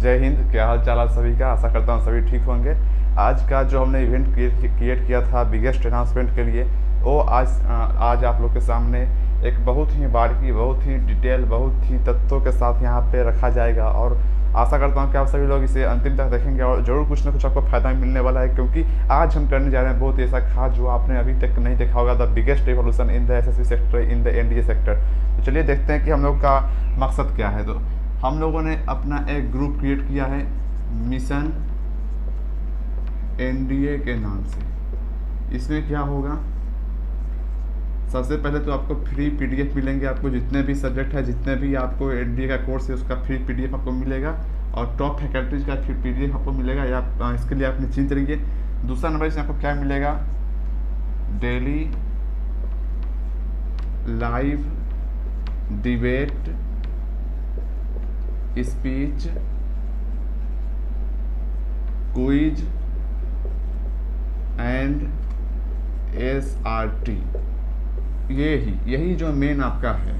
जय हिंद। क्या हाल चाल आप सभी का। आशा करता हूँ सभी ठीक होंगे। आज का जो हमने इवेंट क्रिएट किया था बिगेस्ट अनाउंसमेंट के लिए, वो आज आप लोग के सामने एक बहुत ही बारीकी, बहुत ही डिटेल, बहुत ही तथ्यों के साथ यहाँ पे रखा जाएगा। और आशा करता हूँ कि आप सभी लोग इसे अंतिम तक देखेंगे और ज़रूर कुछ ना कुछ आपको फ़ायदा मिलने वाला है, क्योंकि आज हम करने जा रहे हैं बहुत ऐसा खास जो आपने अभी तक नहीं देखा होगा, the biggest revolution in the assessee sector, in the NDA sector. तो चलिए देखते हैं कि हम लोग का मकसद क्या है। तो हम लोगों ने अपना एक ग्रुप क्रिएट किया है मिशन एनडीए के नाम से। इसमें क्या होगा, सबसे पहले तो आपको फ्री पीडीएफ मिलेंगे। आपको जितने भी सब्जेक्ट है, जितने भी आपको एनडीए का कोर्स है, उसका फ्री पीडीएफ आपको मिलेगा और टॉप फैकल्टीज का फ्री पीडीएफ आपको मिलेगा। या इसके लिए आप निश्चिंत रहिए। दूसरा नंबर इसमें आपको क्या मिलेगा, daily live debate, speech, quiz and SRT. यही जो मेन आपका है।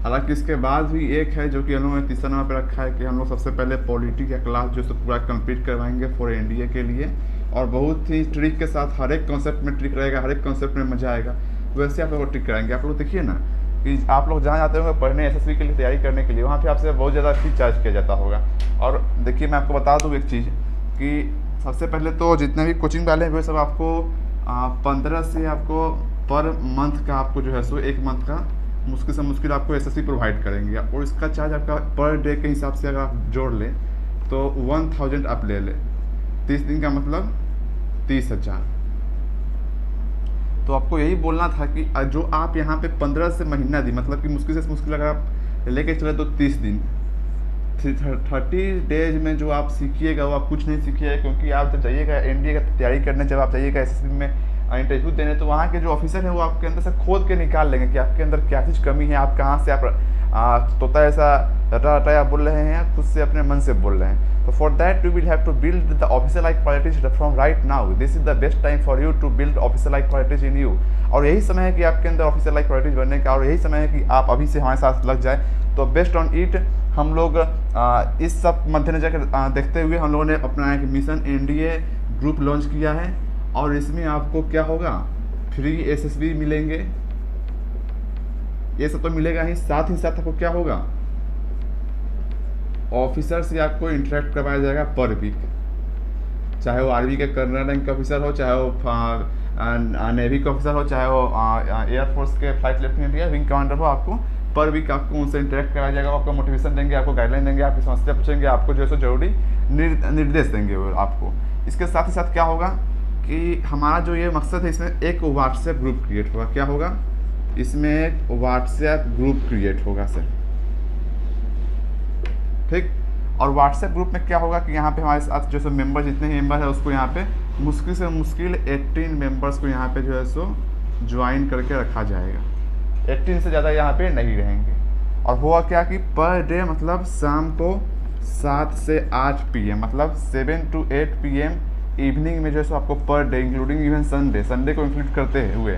हालांकि इसके बाद भी एक है जो कि हम लोगों ने तीसरा नंबर पर रखा है कि हम लोग सबसे पहले पॉलिटी का क्लास जो पूरा कंप्लीट करवाएंगे फॉर एनडीए के लिए, और बहुत ही ट्रिक के साथ। हर एक कॉन्सेप्ट में ट्रिक रहेगा, हर एक कॉन्सेप्ट में मजा आएगा। वैसे आप लोग को ट्रिक कराएंगे। आप लोग देखिए ना कि आप लोग जहाँ जाते होंगे पढ़ने एसएससी के लिए, तैयारी करने के लिए, वहाँ पे आपसे बहुत ज़्यादा फीस चार्ज किया जाता होगा। और देखिए मैं आपको बता दूँ एक चीज़ कि सबसे पहले तो जितने भी कोचिंग वाले हैं वो सब आपको 15 से आपको पर मंथ का आपको जो है सो एक मंथ का मुश्किल से मुश्किल आपको एसएससी प्रोवाइड करेंगे। और इसका चार्ज आपका पर डे के हिसाब से अगर आप जोड़ लें तो 1000 आप ले लें। 30 दिन का मतलब 30,000। तो आपको यही बोलना था कि जो आप यहाँ पे 15 से महीना दी, मतलब कि मुश्किल से मुश्किल अगर आप लेके चले तो 30 दिन, 30 डेज में जो आप सीखिएगा वो आप कुछ नहीं सीखिएगा। क्योंकि आप जब जाइएगा एनडीए का तैयारी करने, जब आप जाइएगा एसएससी में इंटरव्यू देने, तो वहाँ के जो ऑफिसर हैं वो आपके अंदर से खोद के निकाल लेंगे कि आपके अंदर क्या चीज़ कमी है, आप कहाँ से आप तोता ऐसा रटा रटाया बोल रहे हैं या खुद से अपने मन से बोल रहे हैं। तो for that you will have to build the officer like qualities from right now. This is the best time for you to build officer like qualities in you. और यही समय है कि आपके अंदर ऑफिसर लाइक क्वालिटीज बनने का, और यही समय है कि आप अभी से हमारे साथ लग जाए। तो बेस्ड ऑन इट हम लोग इस सब मद्देनजर देखते हुए हम लोगों ने अपना एक मिशन एनडीए ग्रुप लॉन्च किया है। और इसमें आपको क्या होगा, फ्री एसएसबी मिलेंगे, ये सब तो मिलेगा ही। साथ आपको क्या होगा, ऑफिसर से आपको इंटरेक्ट करवाया जाएगा पर वीक। चाहे वो आर्मी के कर्नल रैंक के ऑफिसर हो, चाहे वो नेवी के ऑफिसर हो, चाहे वो एयरफोर्स के फ्लाइट लेफ्टिनेंट या विंग कमांडर हो, आपको पर वीक आपको उनसे इंटरेक्ट कराया जाएगा। आपको मोटिवेशन देंगे, आपको गाइडलाइन देंगे, आपकी समस्या पूछेंगे, आपको जो है सो जरूरी निर्देश देंगे वो आपको। इसके साथ ही साथ क्या होगा कि हमारा जो ये मकसद है, इसमें एक व्हाट्सएप ग्रुप क्रिएट होगा। क्या होगा, इसमें एक व्हाट्सएप ग्रुप क्रिएट होगा सर, ठीक। और व्हाट्सएप ग्रुप में क्या होगा कि यहाँ पे हमारे साथ जो सो मेंबर, जितने ही मेंबर है उसको यहाँ पे मुश्किल से मुश्किल 18 मेंबर्स को यहाँ पे जो है सो ज्वाइन करके रखा जाएगा। 18 से ज़्यादा यहाँ पे नहीं रहेंगे। और हुआ क्या कि पर डे मतलब शाम को 7 से 8 PM, मतलब 7 to 8 PM इवनिंग में जो है सो आपको per day, including even Sunday को इंक्लूड करते हुए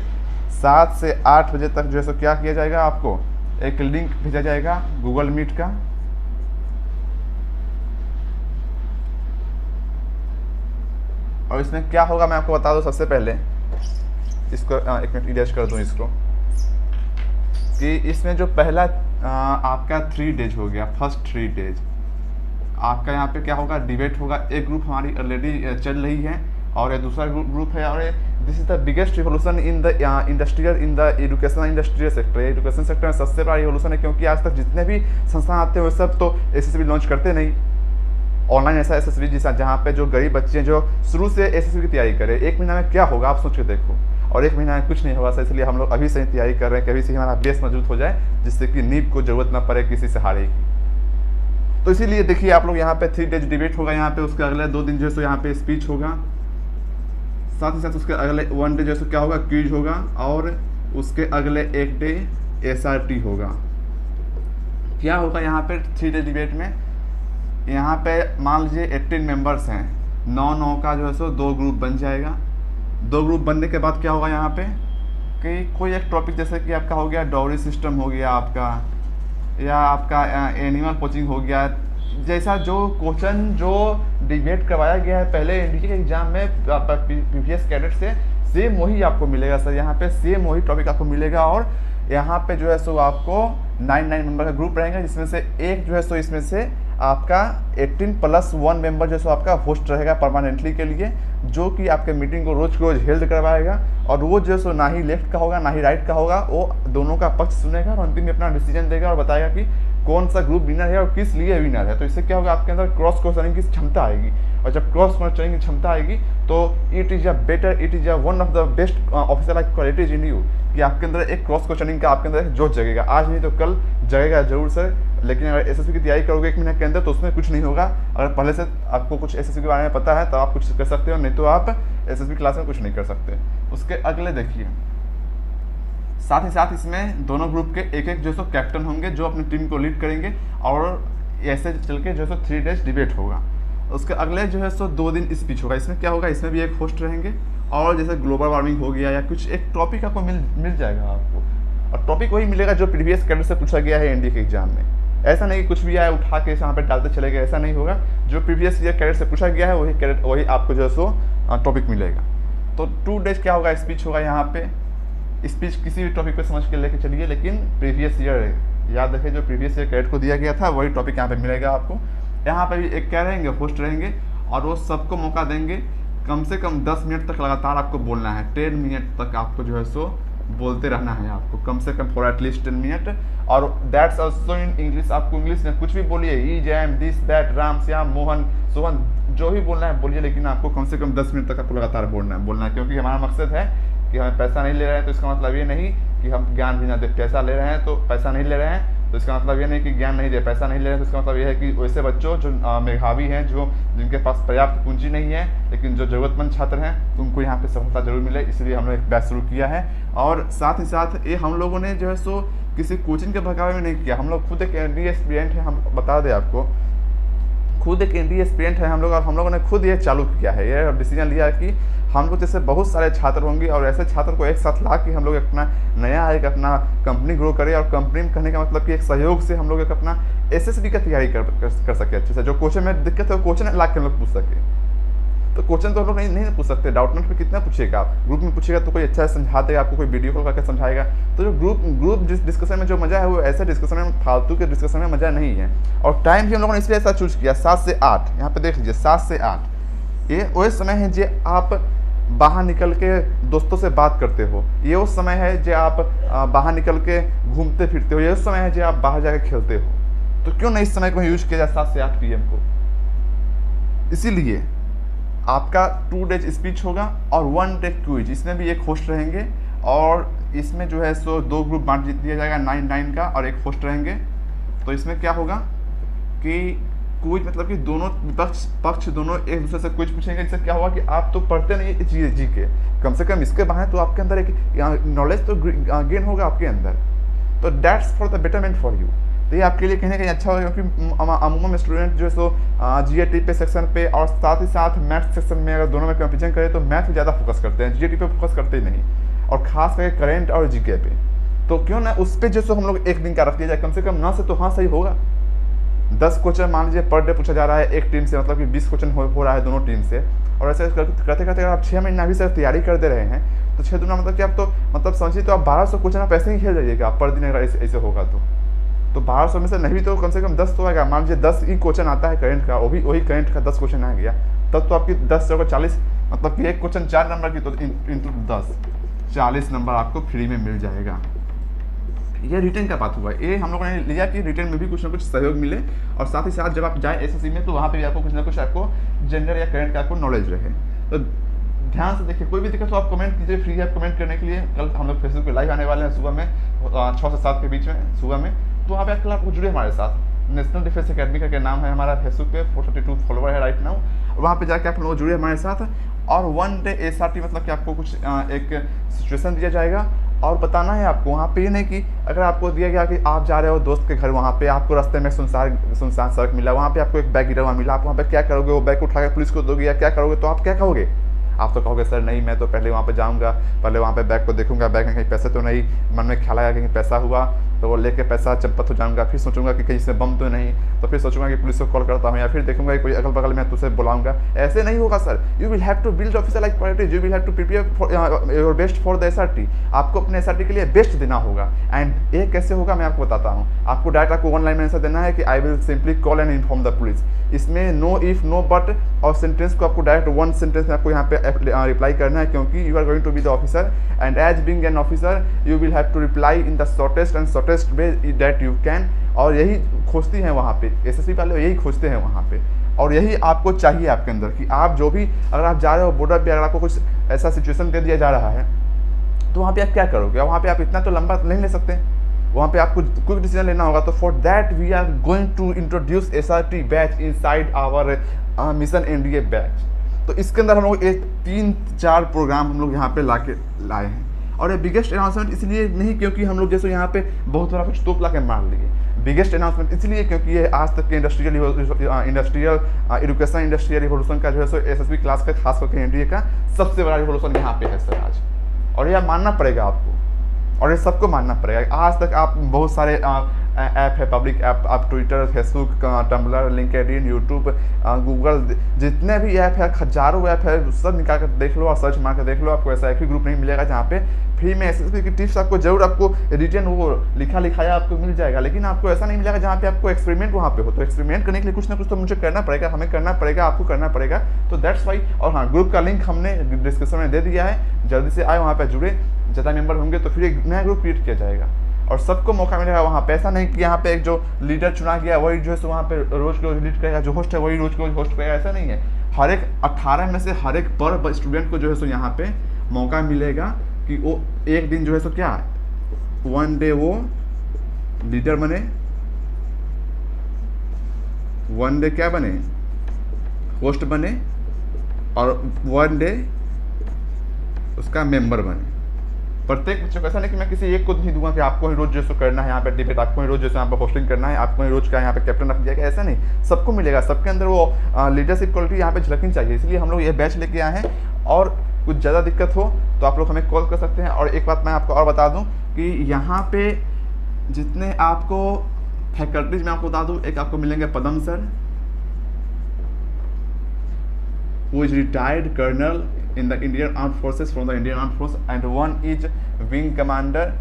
7 से 8 बजे तक जो है सो क्या किया जाएगा, आपको एक लिंक भेजा जाएगा गूगल मीट का। और इसमें क्या होगा मैं आपको बता दूं। सबसे पहले इसको एक मिनट इरेज कर दूं इसको, कि इसमें जो पहला आपका 3 डेज हो गया, फर्स्ट 3 डेज आपका यहाँ पे क्या होगा, डिबेट होगा। एक ग्रुप हमारी ऑलरेडी चल रही है और ये दूसरा ग्रुप है। और this is the biggest revolution in the industrial, in the educational industrial sector. Education sector में सबसे बड़ा रिवोल्यूशन है, क्योंकि आज तक जितने भी संस्थान आते हैं वो सब तो एसएसबी लॉन्च करते नहीं। ऑनलाइन ऐसा एसएसबी जिसका जहाँ पे जो गरीब बच्चे हैं जो शुरू से एसएसबी की तैयारी करें, 1 महीना में क्या होगा आप सोच के देखो। और 1 महीना में कुछ नहीं होगा सर। इसलिए हम लोग अभी से ही तैयारी कर रहे हैं कि अभी से हमारा बेस मजबूत हो जाए, जिससे कि नींव को जरूरत ना पड़े किसी सहारे की। तो इसीलिए देखिए आप लोग यहाँ पे 3 डेज डिबेट होगा यहाँ पे, उसके अगले 2 दिन जो है सो यहाँ पे स्पीच होगा। साथ ही साथ उसके अगले 1 डे जो है सो क्या होगा, क्विज होगा। और उसके अगले 1 डे एसआरटी होगा। क्या होगा यहाँ पे 3 डे डिबेट में, यहाँ पे मान लीजिए 18 मेंबर्स हैं, 9 का जो है सो 2 ग्रुप बन जाएगा। 2 ग्रुप बनने के बाद क्या होगा यहाँ पे कि कोई एक टॉपिक, जैसे कि आपका हो गया डॉरी सिस्टम हो गया आपका, या आपका एनिमल कोचिंग हो गया, जैसा जो क्वेश्चन जो डिबेट करवाया गया है पहले एनडीए के एग्जाम में प्रीवियस कैडेट से, सेम वही आपको मिलेगा सर। यहाँ पे सेम वही टॉपिक आपको मिलेगा। और यहाँ पे जो है सो आपको 9 मेंबर का ग्रुप रहेगा, जिसमें से एक जो है सो इसमें से आपका 18+1 मेंबर जो सो आपका होस्ट रहेगा परमानेंटली के लिए, जो कि आपके मीटिंग को रोज रोज हेल्ड करवाएगा। और वो जो सो ना ही लेफ्ट का होगा ना ही राइट का होगा, वो दोनों का पक्ष सुनेगा और अंतिम में अपना डिसीजन देगा और बताएगा कि कौन सा ग्रुप विनर है और किस लिए विनर है। तो इससे क्या होगा, आपके अंदर क्रॉस क्वेश्चनिंग की क्षमता आएगी। और जब क्रॉस क्वेश्चनिंग की क्षमता आएगी तो it is one of the best officer qualities in you, कि आपके अंदर एक क्रॉस क्वेश्चनिंग का आपके अंदर एक जोश जगेगा। आज नहीं तो कल जगेगा जरूर सर, लेकिन अगर एसएससी की तैयारी करोगे 1 महीने के अंदर तो उसमें कुछ नहीं होगा। अगर पहले से आपको कुछ एसएससी के बारे में पता है तो आप कुछ कर सकते हो, नहीं तो आप एसएससी क्लास में कुछ नहीं कर सकते। उसके अगले देखिए, साथ ही साथ इसमें दोनों ग्रुप के एक एक जो सो कैप्टन होंगे जो अपनी टीम को लीड करेंगे, और ऐसे चल के जो सो 3 डेज डिबेट होगा। उसके अगले जो है सो 2 दिन स्पीच होगा। इसमें क्या होगा, इसमें भी एक होस्ट रहेंगे, और जैसे ग्लोबल वार्मिंग हो गया या कुछ एक टॉपिक आपको मिल जाएगा आपको, और टॉपिक वही मिलेगा जो प्रीवियस कैडेट से पूछा गया है एनडीए के एग्जाम में। ऐसा नहीं कि कुछ भी आया उठा के यहाँ पे डालते चले गए, ऐसा नहीं होगा। जो प्रीवियस ईयर कैडेट से पूछा गया है वही आपको जो है सो टॉपिक मिलेगा। तो 2 डेज क्या होगा, स्पीच होगा। यहाँ पे स्पीच किसी भी टॉपिक पे समझ के लेके चलिए, लेकिन प्रीवियस ईयर याद रखिए, जो प्रीवियस ईयर कैडेट को दिया गया था वही टॉपिक यहाँ पे मिलेगा आपको। यहाँ पे भी एक क्या रहेंगे, होस्ट रहेंगे, और वो सबको मौका देंगे कम से कम 10 मिनट तक लगातार आपको बोलना है। 10 मिनट तक आपको जो है सो बोलते रहना है आपको, कम से कम फॉर एटलीस्ट 10 मिनट। और दैट्स ऑल्सो इन इंग्लिश, आपको इंग्लिश में कुछ भी बोलिए, ई जैम दिस दैट राम श्याम मोहन सोहन, जो भी बोलना है बोलिए, लेकिन आपको कम से कम 10 मिनट तक आपको लगातार बोलना है। क्योंकि हमारा मकसद है कि हम पैसा नहीं ले रहे हैं, तो इसका मतलब ये नहीं कि हम ज्ञान भी ना दे। पैसा ले रहे हैं तो पैसा नहीं ले रहे हैं तो इसका मतलब ये नहीं कि ज्ञान नहीं दे। पैसा नहीं ले रहे हैं तो इसका मतलब ये है कि वैसे बच्चों जो मेधावी हैं, जिनके पास पर्याप्त पूंजी नहीं है, लेकिन जो ज़रूरतमंद छात्र हैं, उनको यहाँ पे सफलता जरूर मिले, इसलिए हमने एक बैच शुरू किया है। और साथ ही साथ ये हम लोगों ने जो है सो किसी कोचिंग के भगावे में नहीं किया। हम लोग खुद एक एनडीए एस्पिरेंट है, हम बता दें आपको, खुद एक एनडीए एस्पिरेंट है हम लोग, और हम लोगों ने खुद ये चालू किया है। ये डिसीजन लिया कि हम लोग जैसे बहुत सारे छात्र होंगे, और ऐसे छात्र को एक साथ ला के हम लोग अपना नया एक अपना कंपनी ग्रो करें। और कंपनी में कहने का मतलब कि एक सहयोग से हम लोग एक अपना एसएसबी का तैयारी कर सके अच्छे से। जो क्वेश्चन में दिक्कत है वो क्वेश्चन ला के हम लोग पूछ सके। तो क्वेश्चन तो हम लोग नहीं पूछ सकते, डाउटनेट पे कितना पूछेगा आप, ग्रुप में पूछेगा तो कोई अच्छा से समझा देगा, आपको कोई वीडियो कॉल करके समझाएगा। तो जो ग्रुप डिस्कशन में जो मजा है वो ऐसे डिस्कशन में, फालतू के डिस्कशन में मजा नहीं है। और टाइम भी हम लोगों ने इसलिए ऐसा चूज किया 7 से 8, यहाँ पे देख लीजिए 7 से 8, ये वही समय है जो आप बाहर निकल के दोस्तों से बात करते हो, ये उस समय है जो आप बाहर निकल के घूमते फिरते हो, ये उस समय है जो आप बाहर जाके खेलते हो। तो क्यों नहीं इस समय को यूज किया जाए 7 से 8 PM को। इसीलिए आपका 2 डेज स्पीच होगा और 1 डे क्विज, इसमें भी एक होस्ट रहेंगे, और इसमें जो है सो 2 ग्रुप बांट दिया जाएगा 9 का, और एक होस्ट रहेंगे। तो इसमें क्या होगा कि क्विज मतलब कि दोनों पक्ष दोनों एक दूसरे से क्विज पूछेंगे। इससे क्या होगा कि आप तो पढ़ते नहीं जी के, कम से कम इसके बहाने तो आपके अंदर एक नॉलेज तो गेन होगा आपके अंदर। तो that's for the betterment for you. तो ये आपके लिए कहीं ना कहीं अच्छा होगा, क्योंकि अमूमन स्टूडेंट जो है सो जीएटी पे सेक्शन पे और साथ ही साथ मैथ सेक्शन में अगर दोनों में कंपेरिजन करें तो मैथ पे ज़्यादा फोकस करते हैं, जीएटी पे फोकस करते ही नहीं, और खास करके करेंट और जीके पे। तो क्यों ना उस पर जो सो हम लोग 1 दिन का रख दिया जाए, कम से कम ना से तो हाँ सही होगा। 10 क्वेश्चन मान लीजिए पर डे पूछा जा रहा है एक टीम से, मतलब कि 20 क्वेश्चन हो रहा है दोनों टीम से। और ऐसे करते करते अगर आप 6 महीना भी से तैयारी कर दे रहे हैं तो 6 दूना मतलब कि आप तो मतलब समझिए तो आप 1200 क्वेश्चन आप ऐसे ही खेल जाइएगा पर दिन, अगर ऐसे होगा तो 1200 में से नहीं तो कम से कम 10 तो आएगा। मान लीजिए 10 ही क्वेश्चन आता है करंट का, वही करंट का 10 क्वेश्चन आ गया, तब तो आपकी 10 से 40, मतलब कि एक क्वेश्चन 4 नंबर की, तो इंटू 10 40 नंबर आपको फ्री में मिल जाएगा। ये रिटर्न का बात हुआ, ये हम लोगों ने लिया कि रिटर्न में भी कुछ ना कुछ सहयोग मिले, और साथ ही साथ जब आप जाए एसएससी में तो वहाँ पे भी आपको कुछ ना कुछ आपको जनरल या करंट का आपको नॉलेज रहे। तो ध्यान से देखिए, कोई भी दिक्कत तो आप कमेंट कीजिए, फ्री है कमेंट करने के लिए। कल हम लोग फेसबुक पे लाइव आने वाले हैं सुबह में 6 से 7 के बीच में सुबह में, तो वहाँ पे कल आपको जुड़े हमारे साथ। नेशनल डिफेंस अकेडमी का नाम है हमारा फेसबुक पे, 432 फॉलोवर है राइट नाउ। वहाँ पे जाके आप लोग जुड़े हमारे साथ, और 1 डे एसआरटी मतलब कि आपको कुछ एक सिचुएशन दिया जाएगा और बताना है आपको। वहाँ पे ये नहीं कि अगर आपको दिया गया कि आप जा रहे हो दोस्त के घर, वहाँ पे आपको रास्ते में सुनसान सड़क मिला, वहाँ पे आपको एक बैग गिरा हुआ मिला, आप वहाँ पे क्या करोगे? वो बैग उठा के पुलिस को दोगे या क्या करोगे? तो आप क्या कहोगे? आप तो कहोगे सर नहीं, मैं तो पहले वहाँ पे जाऊँगा, पहले वहाँ पे बैग को देखूंगा, बैग में कहीं पैसे तो नहीं, मन में ख्याल आया कहीं पैसा हुआ तो वो लेके पैसा चंपत हो जाऊँगा, फिर सोचूंगा कि कहीं से बम तो नहीं, तो फिर सोचूंगा कि पुलिस को कॉल करता हूँ, या फिर देखूंगा कि कोई अगल बगल में तुझसे बुलाऊंगा। ऐसे नहीं होगा sir. You will have to build officer like priorities, you will have to prepare your best for the SRT। आपको अपने SRT के लिए बेस्ट देना होगा। एंड ये कैसे होगा मैं आपको बताता हूँ। आपको डायरेक्ट आपको वन लाइन में आंसर देना है कि I will simply call and inform the police. इसमें नो इफ नो बट और सेंटेंस को आपको डायरेक्ट वन सेंटेंस में आपको यहाँ पे रिप्लाई करना है, क्योंकि you are going to be the officer and as being an officer you will have to reply in the shortest way that you can. और यही खोजती हैं वहाँ पे SSB वाले, यही खोजते हैं वहाँ पे, और यही आपको चाहिए आपके अंदर कि आप जो भी अगर आप जा रहे हो बॉर्डर पे, अगर आपको कुछ ऐसा सिचुएशन दे दिया जा रहा है तो वहाँ पे आप क्या करोगे? वहाँ पे आप इतना तो लंबा नहीं ले सकते, वहाँ पे आपको क्विक डिसीजन लेना होगा। तो for that we are going to introduce SRT batch inside our mission NDA batch. तो इसके अंदर हम लोग एक 3-4 प्रोग्राम हम लोग यहाँ पे लाए हैं। और ये बिगेस्ट अनाउंसमेंट इसलिए नहीं क्योंकि हम लोग जैसे यहाँ पे बहुत बड़ा कुछ तोप ला के मार लिए। बिगेस्ट अनाउंसमेंट इसलिए क्योंकि ये आज तक के इंडस्ट्रियल एजुकेशन इंडस्ट्रियल रिवोल्यूशन का जो है सो SSB क्लास का खास करके NDA का सबसे बड़ा रिवोल्यूशन यहाँ पे है सर आज। और यह मानना पड़ेगा आपको, और ये सबको मानना पड़ेगा। आज तक आप बहुत सारे ऐप है, पब्लिक ऐप, आप Twitter, Facebook, Tumblr, LinkedIn, YouTube, Google, जितने भी ऐप है, हजारों ऐप है, सब निकाल कर देख लो और सर्च मार कर देख लो। आपको ऐसा एक भी ग्रुप नहीं मिलेगा जहाँ पे फ्री में SSB की टिप्स आपको जरूर आपको रिटर्न वो लिखाया आपको मिल जाएगा, लेकिन आपको ऐसा नहीं मिलेगा जहाँ पे आपको एक्सपेरिमेंट वहाँ पे हो। तो एक्सपेरिमेंट करने के लिए कुछ ना कुछ तो मुझे करना पड़ेगा, हमें करना पड़ेगा, आपको करना पड़ेगा। तो दैट्स वाई। और हाँ, ग्रुप का लिंक हमने डिस्क्रिप्शन में दे दिया है, जल्दी से आए, वहाँ पे जुड़े। ज़्यादा मेंबर होंगे तो फिर एक नया ग्रुप क्रिएट किया जाएगा और सबको मौका मिलेगा वहाँ पे। ऐसा नहीं कि यहाँ पे एक जो लीडर चुना गया वही जो है वहाँ पे रोज को लीड करेगा, जो होस्ट है वही रोज को होस्ट करेगा, ऐसा नहीं है। हर एक 18 में से हर एक पर स्टूडेंट को जो है सो यहाँ पे मौका मिलेगा कि वो एक दिन जो है सो क्या वन डे वो लीडर बने, वन डे क्या बने होस्ट बने, और वन डे उसका मेंबर बने। प्रत्येक बच्चों को ऐसा नहीं कि मैं किसी एक को नहीं दूंगा कि आपको ही रोज जैसे करना है यहाँ पे डिबेट, आपको ही रोज जैसे यहाँ पे होस्टिंग करना है, आपको ही रोज का यहाँ पे कैप्टन रख दिया गया, ऐसा नहीं। सबको मिलेगा, सबके अंदर वो लीडरशिप क्वालिटी यहाँ पे झलकनी चाहिए। इसलिए हम लोग ये बैच लेके आए हैं। और कुछ ज़्यादा दिक्कत हो तो आप लोग हमें कॉल कर सकते हैं। और एक बात मैं आपको और बता दूँ कि यहाँ पे जितने आपको फैकल्टीज में आपको बता दूँ, एक आपको मिलेंगे पदम sir, who is retired colonel in the Indian Armed Forces from the Indian Armed Force and one is wing commander,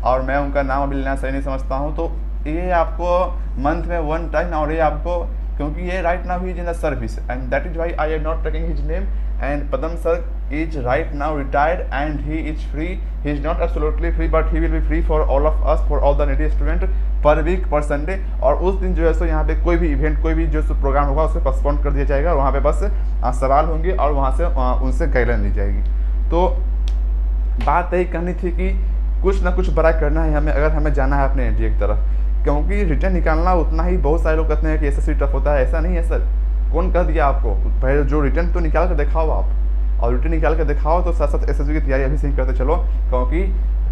और मैं उनका नाम अभी लेना सही नहीं समझता हूँ। तो ये आपको मंथ में 1 टाइम, और ये आपको क्योंकि ये राइट नाउ ही is in the service and that is why I am not taking his name. And Padam sir is right now retired and he is free. He is not absolutely free but he will be free for all of us, for all the needy student per week per Sunday। और उस दिन जो है सो यहाँ पे कोई भी event, कोई भी जो सो प्रोग्राम होगा उसे पोस्टपोन कर दिया जाएगा। वहाँ पे बस सवाल होंगे और वहाँ से उनसे गाइडलाइन ली जाएगी। तो बात यही करनी थी कि कुछ ना कुछ बड़ा करना है हमें, अगर हमें जाना है अपने NDA की तरफ, क्योंकि रिटर्न निकालना उतना ही, बहुत सारे लोग कहते हैं कि SSB टफ होता है, ऐसा नहीं है सर। कौन कह दिया आपको? पहले जो रिटर्न तो निकाल कर दिखाओ आप, और रिटर्न निकाल कर दिखाओ तो साथ साथ SSB की तैयारी अभी से ही करते चलो, क्योंकि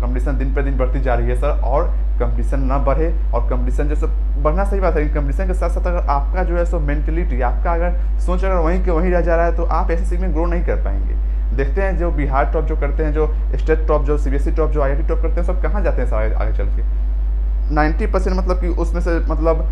कंपटीशन दिन पर दिन बढ़ती जा रही है सर। और कंपटीशन ना बढ़े, और कंपटीशन जैसे बढ़ना सही बात है, कंपटीशन के साथ साथ अगर आपका जो है सो मेंटलिटी, आपका अगर सोच अगर वहीं के वहीं रह जा रहा है तो आप SSB में ग्रो नहीं कर पाएंगे। देखते हैं जो बिहार टॉप जो करते हैं, जो स्टेट टॉप, जो CBSE टॉप, जो IIT टॉप करते हैं, सब कहाँ जाते हैं सारे आगे चल के 90% मतलब कि उसमें से मतलब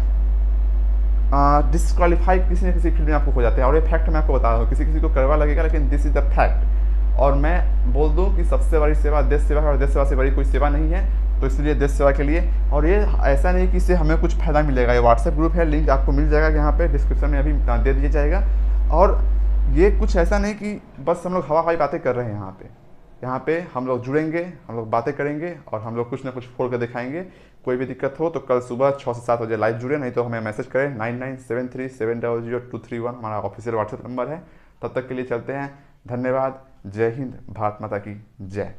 डिस्क्वालीफाई किसी न किसी फील्ड में आपको हो जाते हैं। और ये फैक्ट मैं आपको बता रहा हूँ, किसी किसी को करवा लगेगा लेकिन दिस इज द फैक्ट। और मैं बोल दूँ कि सबसे बड़ी सेवा देश सेवा है, और देश सेवा से बड़ी कोई सेवा नहीं है। तो इसलिए देश सेवा के लिए, और ये ऐसा नहीं कि इससे हमें कुछ फायदा मिलेगा। ये व्हाट्सएप ग्रुप है, लिंक आपको मिल जाएगा यहाँ पे डिस्क्रिप्शन में अभी दे दिया जाएगा। और ये कुछ ऐसा नहीं कि बस हम लोग हवा हवाई बातें कर रहे हैं यहाँ पे हम लोग जुड़ेंगे, हम लोग बातें करेंगे और हम लोग कुछ ना कुछ फोड़ कर दिखाएंगे। कोई भी दिक्कत हो तो कल सुबह 6 से 7 बजे लाइव जुड़े, नहीं तो हमें मैसेज करें 9973700231 हमारा ऑफिशियल व्हाट्सएप नंबर है। तब तक के लिए चलते हैं, धन्यवाद, जय हिंद, भारत माता की जय।